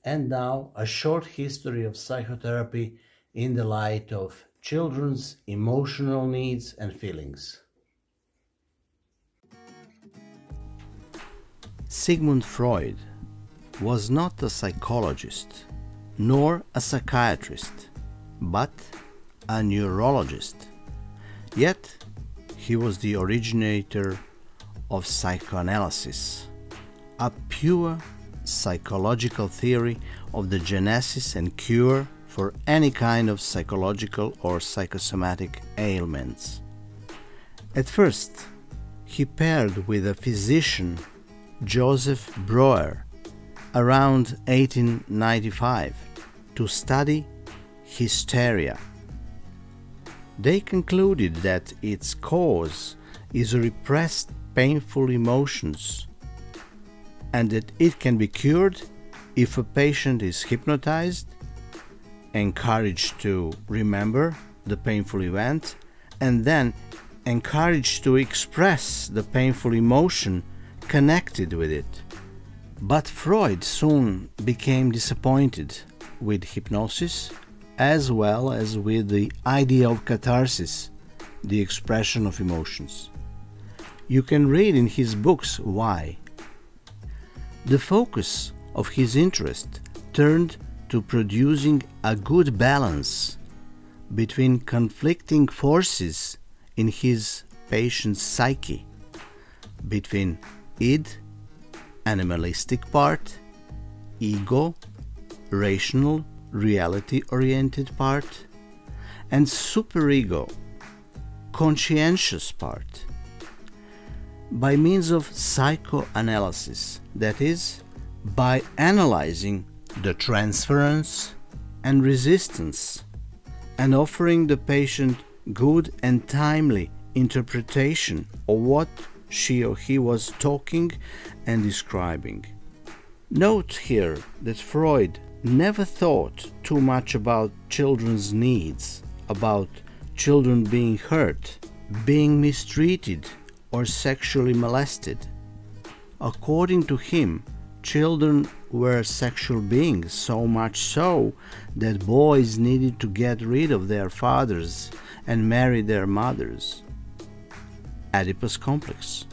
And now, a short history of psychotherapy in the light of children's emotional needs and feelings. Sigmund Freud was not a psychologist nor a psychiatrist, but a neurologist. Yet, he was the originator of psychoanalysis, a pure psychological theory of the genesis and cure for any kind of psychological or psychosomatic ailments. At first, he paired with a physician, Josef Breuer, around 1895, to study hysteria. They concluded that its cause is repressed painful emotions, and that it can be cured if a patient is hypnotized, encouraged to remember the painful event, and then encouraged to express the painful emotion connected with it. But Freud soon became disappointed with hypnosis as well as with the idea of catharsis, the expression of emotions. You can read in his books why. The focus of his interest turned to producing a good balance between conflicting forces in his patient's psyche, between id, animalistic part, ego, rational, reality-oriented part, and superego, conscientious part. By means of psychoanalysis, that is, by analyzing the transference and resistance and offering the patient good and timely interpretation of what she or he was talking and describing. Note here that Freud never thought too much about children's needs, about children being hurt, being mistreated, or sexually molested. According to him, children were sexual beings, so much so that boys needed to get rid of their fathers and marry their mothers. Oedipus complex.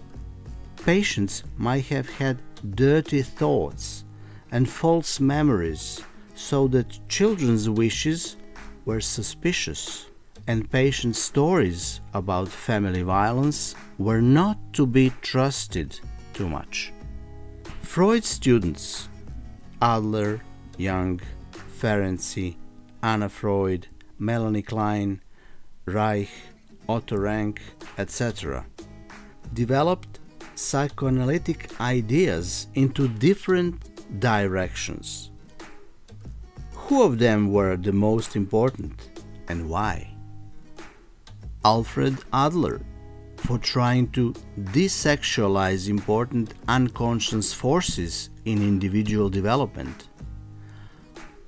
Patients might have had dirty thoughts and false memories, so that children's wishes were suspicious, and patients' stories about family violence were not to be trusted too much. Freud's students, Adler, Jung, Ferenczi, Anna Freud, Melanie Klein, Reich, Otto, etc., developed psychoanalytic ideas into different directions. Who of them were the most important and why? Alfred Adler, for trying to desexualize important unconscious forces in individual development.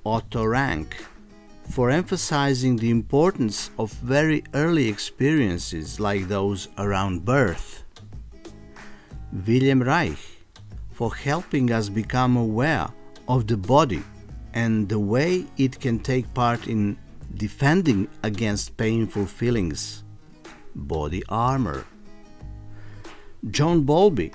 Otto, for emphasizing the importance of very early experiences like those around birth. Wilhelm Reich, for helping us become aware of the body and the way it can take part in defending against painful feelings. Body armor. John Bowlby,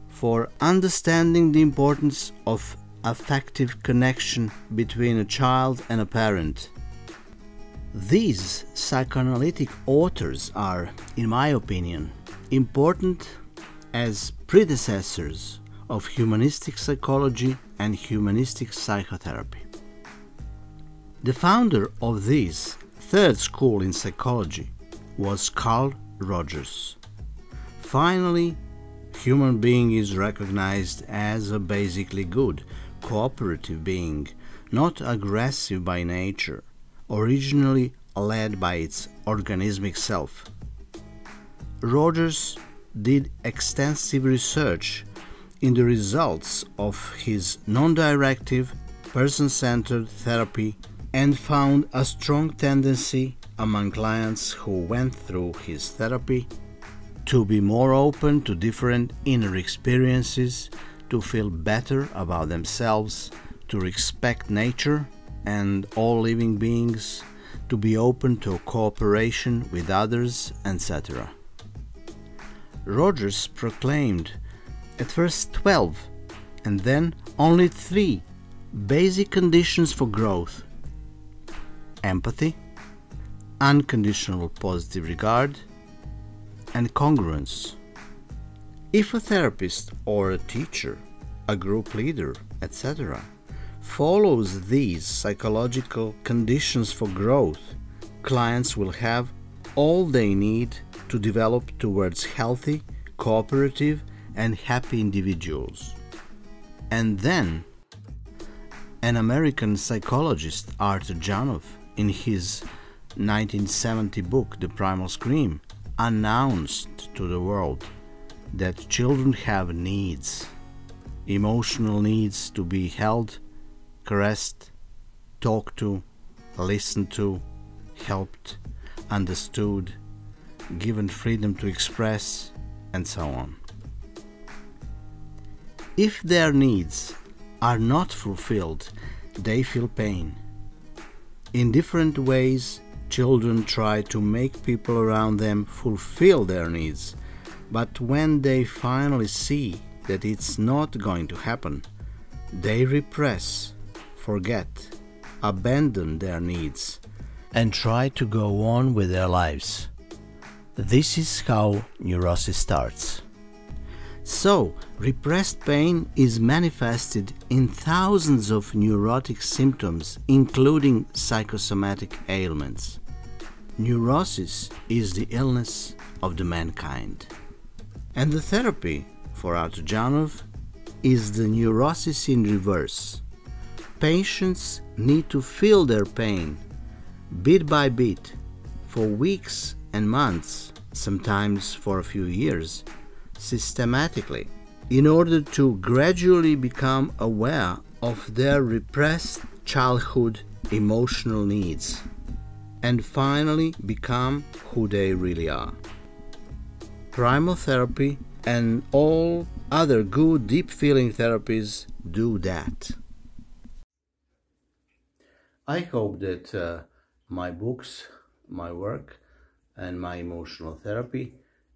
for understanding the importance of affective connection between a child and a parent. These psychoanalytic authors are, in my opinion, important as predecessors of humanistic psychology and humanistic psychotherapy. The founder of this third school in psychology was Carl Rogers. Finally, human being is recognized as a basically good, cooperative being, not aggressive by nature, originally led by its organismic self. Rogers did extensive research in the results of his non-directive, person-centered therapy and found a strong tendency among clients who went through his therapy to be more open to different inner experiences, to feel better about themselves, to respect nature and all living beings, to be open to cooperation with others, etc. Rogers proclaimed at first 12 and then only 3 basic conditions for growth: empathy, unconditional positive regard, and congruence. If a therapist or a teacher, a group leader, etc., follows these psychological conditions for growth, clients will have all they need to develop towards healthy, cooperative, and happy individuals. And then, an American psychologist, Arthur Janoff, in his 1970 book, The Primal Scream, announced to the world that children have needs, emotional needs to be held, caressed, talked to, listened to, helped, understood, given freedom to express, and so on. If their needs are not fulfilled, they feel pain. In different ways, children try to make people around them fulfill their needs, but when they finally see that it's not going to happen, they repress, forget, abandon their needs, and try to go on with their lives. This is how neurosis starts. So, repressed pain is manifested in thousands of neurotic symptoms, including psychosomatic ailments. Neurosis is the illness of the mankind. And the therapy for Arthur Janoff is the neurosis in reverse. Patients need to feel their pain, bit by bit, for weeks and months, sometimes for a few years, systematically, in order to gradually become aware of their repressed childhood emotional needs, and finally become who they really are. Primal therapy and all other good deep feeling therapies do that. I hope that my books, my work, and my emotional therapy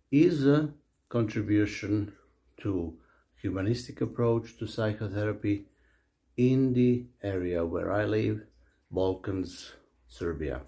is a contribution to humanistic approach to psychotherapy in the area where I live, Balkans, Serbia.